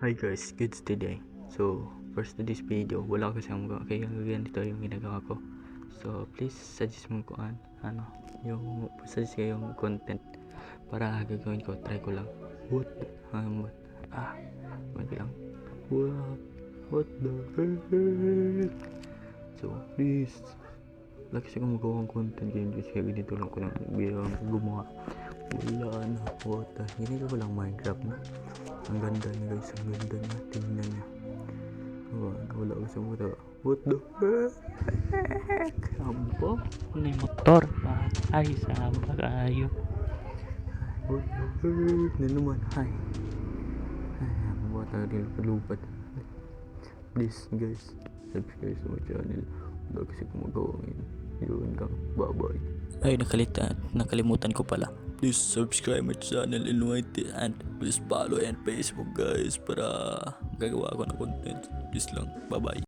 Hi guys, goods today. So, first to this video, wala ko siyang magawa. Kaya ganito yung ginagawa ko. So, please suggest mo kung yung suggest kayo yung content para gagawin ko. Try ko lang. What the, what lang. What the heck? So, please, lagi siya kung magawang content yun. Kaya ganito lang ko lang bilang gumawa. Wala na, what the, ginagawa ko lang Minecraft na. Ang ganda niya guys, ang ganda niya, tingnan niya. Wala ko sa mura. What the heck? Ambo, may motor pa. Ay, sama kayo. What the heck? Na naman, ay. Ambo, tayo din lupat. Please guys, subscribe sa my channel. Wala kasi kumagawa ngayon. Yun lang, bye bye. Ay, nakalimutan ko pala. Please subscribe my channel and please follow and Facebook guys para gagawa ako ng content. Please lang, bye bye.